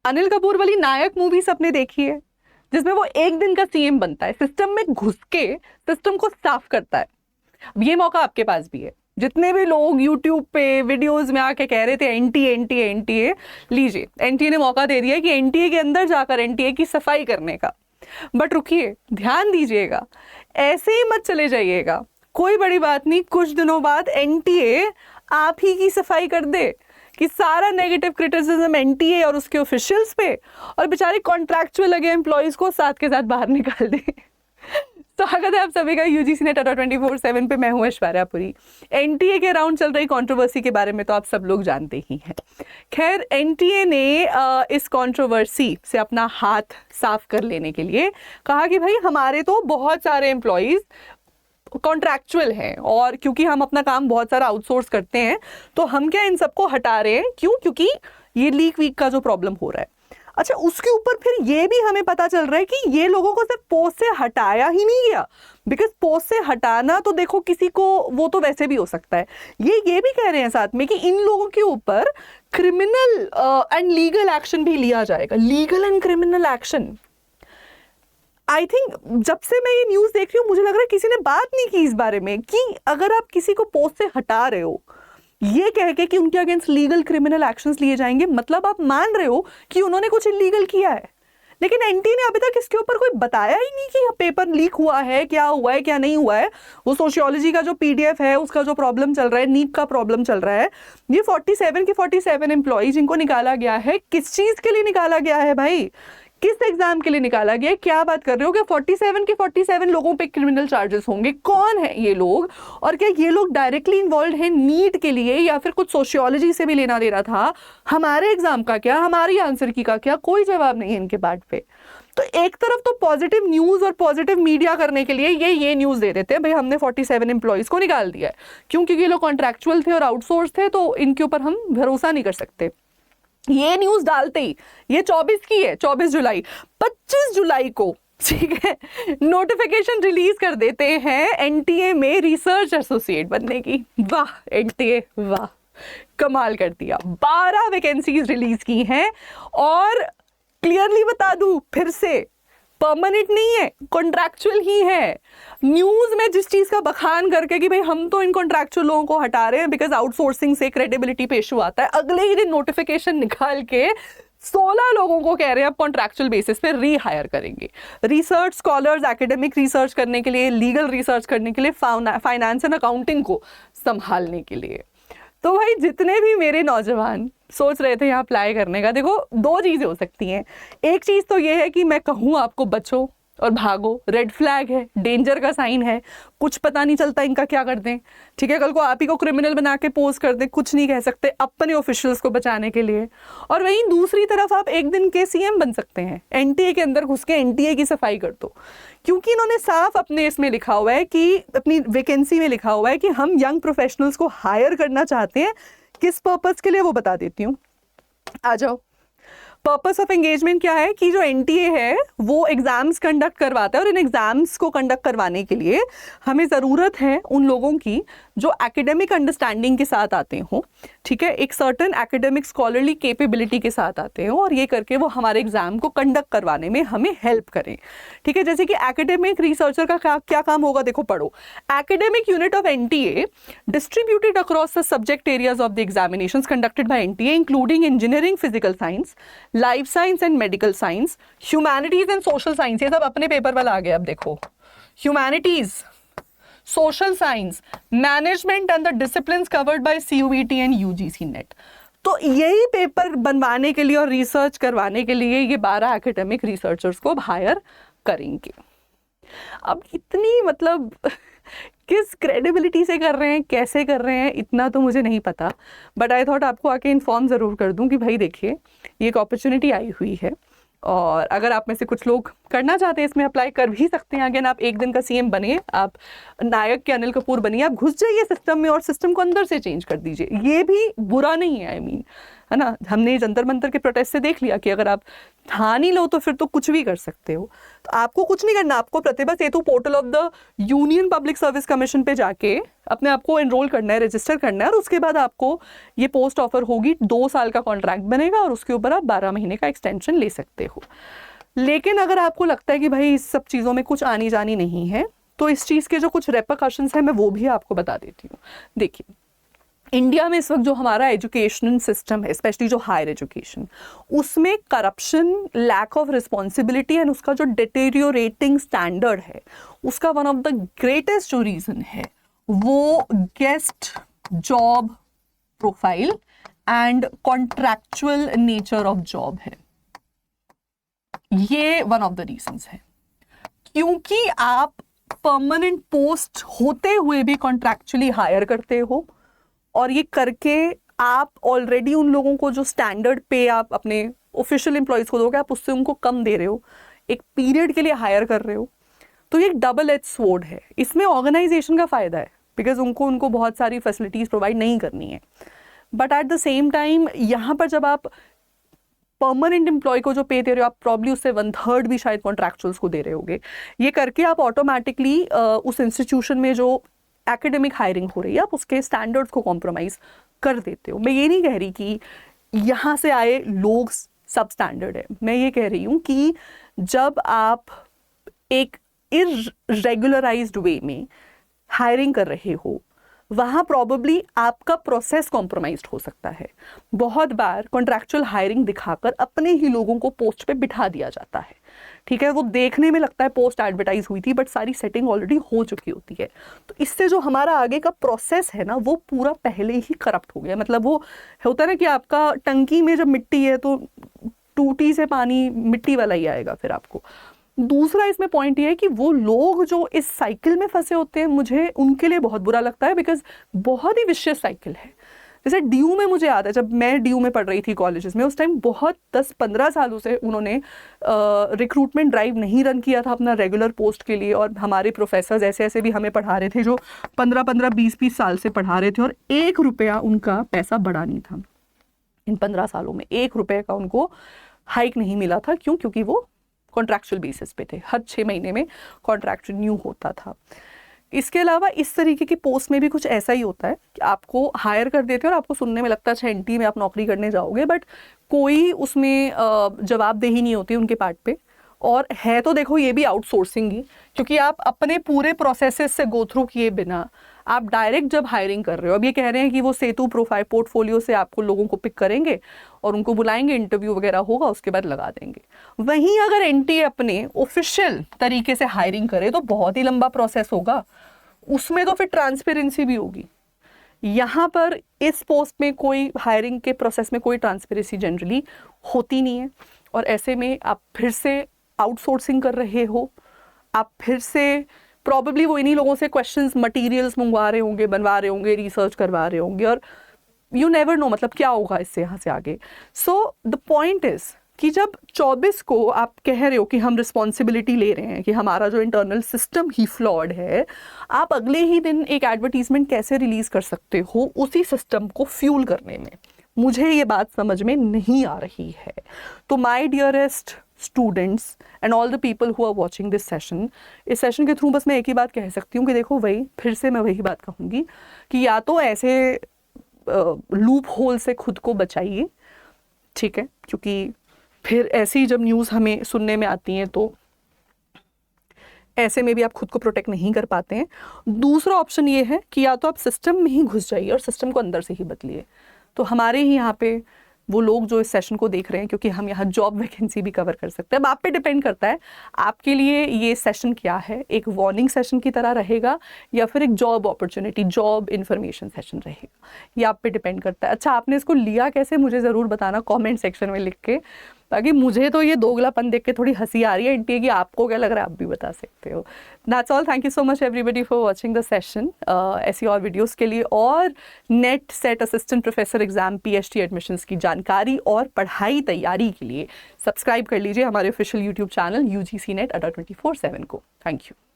अनिल कपूर वाली नायक मूवी सबने देखी है, जिसमें वो एक दिन का सीएम बनता है, सिस्टम में घुस के सिस्टम को साफ करता है। ये मौका आपके पास भी है। जितने भी लोग यूट्यूब पे वीडियोस में आके कह रहे थे एनटीए एनटीए एनटीए, लीजिए एनटीए ने मौका दे दिया कि एनटीए के अंदर जाकर एनटीए की सफाई करने का। बट रुकिए, ध्यान दीजिएगा, ऐसे ही मत चले जाइएगा। कोई बड़ी बात नहीं, कुछ दिनों बाद एनटीए आप ही की सफाई कर दे कि सारा नेगेटिव क्रिटिसिज्म एनटीए और उसके ऑफिशियल्स पे, और बेचारे कॉन्ट्रैक्चुअल लगे एम्प्लॉयज को साथ के साथ बाहर निकाल दे। स्वागत है आप सभी का यूजीसी नेट 24/7 पे। मैं हूं ऐश्वर्या पुरी। एनटीए के अराउंड चल रही कंट्रोवर्सी के बारे में तो आप सब लोग जानते ही हैं। खैर, एनटीए ने इस कंट्रोवर्सी से अपना हाथ साफ कर लेने के लिए कहा कि भाई हमारे तो बहुत सारे एम्प्लॉयज कॉन्ट्रैक्चुअल हैं, और क्योंकि हम अपना काम बहुत सारा आउटसोर्स करते हैं तो हम क्या इन सबको हटा रहे हैं। क्यों? क्योंकि ये लीक वीक का जो प्रॉब्लम हो रहा है। अच्छा, उसके ऊपर फिर ये भी हमें पता चल रहा है कि ये लोगों को सिर्फ पोस्ट से हटाया ही नहीं गया, बिकॉज पोस्ट से हटाना तो देखो किसी को वो तो वैसे भी हो सकता है। ये भी कह रहे हैं साथ में कि इन लोगों के ऊपर क्रिमिनल एंड लीगल एक्शन भी लिया जाएगा। Legal and criminal action, I think जब से मैं ये न्यूज़ देख रही हूँ मुझे लग रहा है किसी ने बात नहीं की इस बारे में कि अगर आप किसी को पोस्ट से हटा रहे हो ये कह के कि उनके अगेंस्ट लीगल क्रिमिनल एक्शंस लिए जाएंगे, मतलब आप मान रहे हो कि उन्होंने कुछ इलीगल किया है। लेकिन एनटी ने अभी तक इसके ऊपर कोई बताया ही नहीं कि पेपर लीक हुआ है, क्या हुआ है, क्या नहीं हुआ है। वो सोशियोलॉजी का जो पीडीएफ है उसका जो प्रॉब्लम चल रहा है, नीट का प्रॉब्लम चल रहा है, ये 47 के 47 एम्प्लॉयज इनको निकाला गया है। किस चीज़ के लिए निकाला गया है भाई? किस एग्जाम के लिए निकाला गया? क्या बात कर रहे हो कि 47 के 47 लोगों पे क्रिमिनल चार्जेस होंगे? कौन है ये लोग, और क्या ये लोग डायरेक्टली इन्वॉल्व हैं नीट के लिए, या फिर कुछ सोशियोलॉजी से भी लेना देना था? हमारे एग्जाम का क्या, हमारी आंसर की का क्या? कोई जवाब नहीं है इनके बात पे। तो एक तरफ तो पॉजिटिव न्यूज और पॉजिटिव मीडिया करने के लिए ये न्यूज दे देते हैं भाई हमने 47 एम्प्लॉयज को निकाल दिया है, क्योंकि ये लोग कॉन्ट्रैक्चुअल थे और आउटसोर्स थे तो इनके ऊपर हम भरोसा नहीं कर सकते। ये न्यूज डालते ही, ये 24 की है, 24 जुलाई, 25 जुलाई को ठीक है नोटिफिकेशन रिलीज कर देते हैं एनटीए में रिसर्च एसोसिएट बनने की। वाह एनटीए, वाह, कमाल कर दिया। 12 वैकेंसीज रिलीज की हैं, और क्लियरली बता दूं फिर से, परमानेंट नहीं है, कॉन्ट्रैक्चुअल ही है। न्यूज में जिस चीज का बखान करके कि भाई हम तो इन कॉन्ट्रैक्चुअल लोगों को हटा रहे हैं बिकॉज आउटसोर्सिंग से क्रेडिबिलिटी पे इशू आता है, अगले ही दिन नोटिफिकेशन निकाल के 16 लोगों को कह रहे हैं अब कॉन्ट्रैक्चुअल बेसिस पे रीहायर करेंगे। रिसर्च स्कॉलर्स, एकेडमिक रिसर्च करने के लिए, लीगल रिसर्च करने के लिए, फाइनेंस एंड अकाउंटिंग को संभालने के लिए। तो भाई जितने भी मेरे नौजवान सोच रहे थे यहाँ अप्लाई करने का, देखो दो चीज़ें हो सकती हैं। एक चीज़ तो ये है कि मैं कहूँ आपको बचो और भागो, रेड फ्लैग है, डेंजर का साइन है, कुछ पता नहीं चलता इनका क्या कर दें, ठीक है, कल को आप ही को क्रिमिनल बना के पोज कर दें, कुछ नहीं कह सकते अपने ऑफिशियल्स को बचाने के लिए। और वहीं दूसरी तरफ आप एक दिन के सीएम बन सकते हैं, एनटीए के अंदर घुस के एनटीए की सफाई कर दो, क्योंकि इन्होंने साफ अपने इसमें लिखा हुआ है कि अपनी वैकेंसी में लिखा हुआ है कि हम यंग प्रोफेशनल्स को हायर करना चाहते हैं। किस पर्पस के लिए वो बता देती हूँ, आ जाओ। पर्पस ऑफ एंगेजमेंट क्या है कि जो एनटीए है वो एग्जाम्स कंडक्ट करवाता है, और इन एग्जाम्स को कंडक्ट करवाने के लिए हमें ज़रूरत है उन लोगों की जो एकेडमिक अंडरस्टैंडिंग के साथ आते हों, ठीक है, एक सर्टन एकेडमिक स्कॉलरली कैपेबिलिटी के साथ आते हों, और ये करके वो हमारे एग्जाम को कंडक्ट करवाने में हमें हेल्प करें, ठीक है। जैसे कि एकेडमिक रिसर्चर का क्या काम होगा, देखो पढ़ो। Academic unit of NTA distributed across the subject areas of the examinations conducted by NTA including engineering, physical science, life science and medical science, humanities and social science. ये सब अपने पेपर वाला आ गया। अब देखो, humanities, social science, management and the disciplines covered by CUET and UGC net. तो यही paper बनवाने के लिए और रिसर्च करवाने के लिए ये 12 एकेडमिक रिसर्चर्स को हायर करेंगे। अब इतनी मतलब किस क्रेडिबिलिटी से कर रहे हैं, कैसे कर रहे हैं, इतना तो मुझे नहीं पता, बट आई थॉट आपको आके इन्फॉर्म ज़रूर कर दूं कि भाई देखिए ये एक अपॉर्चुनिटी आई हुई है, और अगर आप में से कुछ लोग करना चाहते हैं इसमें अप्लाई कर भी सकते हैं। अगेन आप एक दिन का सीएम बनिए, आप नायक के अनिल कपूर बनिए, आप घुस जाइए सिस्टम में और सिस्टम को अंदर से चेंज कर दीजिए, ये भी बुरा नहीं है। आई मीन है ना। हमने जंतर मंतर के प्रोटेस्ट से देख लिया कि अगर आप ठान ही लो तो फिर तो कुछ भी कर सकते हो। तो आपको कुछ नहीं करना, आपको Pratibha Setu portal of the union public service commission पे जाके अपने आप को एनरोल करना है, रजिस्टर करना है, और उसके बाद आपको ये पोस्ट ऑफर होगी, 2 साल का कॉन्ट्रैक्ट बनेगा और उसके ऊपर आप 12 महीने का एक्सटेंशन ले सकते हो। लेकिन अगर आपको लगता है कि भाई इस सब चीज़ों में कुछ आनी जानी नहीं है, तो इस चीज़ के जो कुछ रेपरकशंस हैं मैं वो भी आपको बता देती हूँ। देखिए, इंडिया में इस वक्त जो हमारा एजुकेशन सिस्टम है, स्पेशली जो हायर एजुकेशन, उसमें corruption, lack of responsibility and उसका जो डिटेरियोरेटिंग स्टैंडर्ड है, उसका वन ऑफ द ग्रेटेस्ट जो रीज़न है वो guest job profile and contractual nature of job है। ये वन ऑफ द रीजंस है, क्योंकि आप परमानेंट पोस्ट होते हुए भी कॉन्ट्रैक्चुअली हायर करते हो, और ये करके आप ऑलरेडी उन लोगों को जो स्टैंडर्ड पे आप अपने ऑफिशियल एम्प्लॉयज़ को दोगे, आप उससे उनको कम दे रहे हो, एक पीरियड के लिए हायर कर रहे हो। तो ये एक डबल एज स्वॉर्ड है। इसमें ऑर्गेनाइजेशन का फ़ायदा है, बिकॉज उनको बहुत सारी फैसिलिटीज़ प्रोवाइड नहीं करनी है, but at the same time यहाँ पर जब आप परमानेंट एम्प्लॉय को जो पे दे रहे हो, आप प्रॉब्ली उससे 1/3 भी शायद कॉन्ट्रैक्चुअल्स को दे रहे होगे। ये करके आप ऑटोमेटिकली उस इंस्टीट्यूशन में जो एकेडमिक हायरिंग हो रही है, आप उसके स्टैंडर्ड्स को कॉम्प्रोमाइज़ कर देते हो। मैं ये नहीं कह रही कि यहाँ से आए लोग सब स्टैंडर्ड है, मैं ये कह रही हूँ कि जब आप एक इर्रेगुलराइज्ड वे में हायरिंग कर रहे हो, वहाँ प्रॉबेबली आपका प्रोसेस कॉम्प्रोमाइज्ड हो सकता है। बहुत बार कॉन्ट्रैक्चुअल हायरिंग दिखाकर अपने ही लोगों को पोस्ट पे बिठा दिया जाता है, ठीक है। वो देखने में लगता है पोस्ट एडवर्टाइज हुई थी, बट सारी सेटिंग ऑलरेडी हो चुकी होती है। तो इससे जो हमारा आगे का प्रोसेस है ना, वो पूरा पहले ही करप्ट हो गया। मतलब वो होता है ना कि आपका टंकी में जब मिट्टी है तो टूटी से पानी मिट्टी वाला ही आएगा फिर आपको। दूसरा इसमें पॉइंट ये है कि वो लोग जो इस साइकिल में फंसे होते हैं, मुझे उनके लिए बहुत बुरा लगता है, बिकॉज बहुत ही विशियस साइकिल है। जैसे डीयू में मुझे याद है, जब मैं डीयू में पढ़ रही थी कॉलेजेस में, उस टाइम बहुत 10-15 सालों से उन्होंने रिक्रूटमेंट ड्राइव नहीं रन किया था अपना रेगुलर पोस्ट के लिए, और हमारे प्रोफेसर्स ऐसे ऐसे भी हमें पढ़ा रहे थे जो 15-15, 20-20 साल से पढ़ा रहे थे, और 1 रुपया उनका पैसा बढ़ा नहीं था इन 15 सालों में। 1 रुपये का उनको हाइक नहीं मिला था। क्यों? क्योंकि वो कॉन्ट्रैक्चुअल बेसिस पे थे, हर 6 महीने में कॉन्ट्रैक्ट न्यू होता था। इसके अलावा इस तरीके की पोस्ट में भी कुछ ऐसा ही होता है कि आपको हायर कर देते हैं और आपको सुनने में लगता है अच्छा एनटी में आप नौकरी करने जाओगे, बट कोई उसमें जवाबदेही नहीं होती उनके पार्ट पे। और है तो देखो ये भी आउटसोर्सिंग ही, क्योंकि आप अपने पूरे प्रोसेसेस से गो थ्रू किए बिना आप डायरेक्ट जब हायरिंग कर रहे हो, अब ये कह रहे हैं कि वो सेतु प्रोफाइल पोर्टफोलियो से आपको लोगों को पिक करेंगे और उनको बुलाएंगे, इंटरव्यू वगैरह होगा, उसके बाद लगा देंगे। वहीं अगर एनटी अपने ऑफिशियल तरीके से हायरिंग करे तो बहुत ही लंबा प्रोसेस होगा, उसमें तो फिर ट्रांसपेरेंसी भी होगी। यहाँ पर इस पोस्ट में कोई हायरिंग के प्रोसेस में कोई ट्रांसपेरेंसी जनरली होती नहीं है, और ऐसे में आप फिर से आउटसोर्सिंग कर रहे हो। आप फिर से प्रॉबेबली वो इन्हीं लोगों से क्वेश्चंस, मटेरियल्स मंगवा रहे होंगे, बनवा रहे होंगे, रिसर्च करवा रहे होंगे, और यू नेवर नो मतलब क्या होगा इससे यहाँ से आगे। सो द पॉइंट इज कि जब 24 को आप कह रहे हो कि हम रिस्पॉन्सिबिलिटी ले रहे हैं कि हमारा जो इंटरनल सिस्टम ही फ्लॉड है, आप अगले ही दिन एक एडवर्टीजमेंट कैसे रिलीज कर सकते हो उसी सिस्टम को फ्यूल करने में? मुझे ये बात समझ में नहीं आ रही है। तो my dearest students and all the people who are watching this session, इस सेशन के थ्रू बस मैं एक ही बात कह सकती हूँ कि देखो फिर से मैं वही बात कहूँगी कि या तो ऐसे लूप होल से खुद को बचाइए, ठीक है, क्योंकि फिर ऐसी जब न्यूज़ हमें सुनने में आती हैं तो ऐसे में भी आप खुद को प्रोटेक्ट नहीं कर पाते हैं। दूसरा ऑप्शन ये है कि या तो आप सिस्टम में ही घुस जाइए और सिस्टम को अंदर से ही बदलिए। तो हमारे ही यहाँ पे वो लोग जो इस सेशन को देख रहे हैं, क्योंकि हम यहाँ जॉब वैकेंसी भी कवर कर सकते हैं, अब आप पे डिपेंड करता है आपके लिए ये सेशन क्या है, एक वार्निंग सेशन की तरह रहेगा या फिर एक job opportunity, job information session रहेगा, ये आप पे डिपेंड करता है। अच्छा, आपने इसको लिया कैसे मुझे ज़रूर बताना कॉमेंट सेक्शन में लिख के, ताकि मुझे तो ये दोगलापन देख के थोड़ी हंसी आ रही है एंटी, कि आपको क्या लग रहा है आप भी बता सकते हो। That's all, thank you so much everybody for watching the session. ऐसी और वीडियोस के लिए और net set assistant professor exam PhD admissions की जानकारी और पढ़ाई तैयारी के लिए सब्सक्राइब कर लीजिए हमारे official YouTube channel UGC NET Adda 24/7 को। Thank you.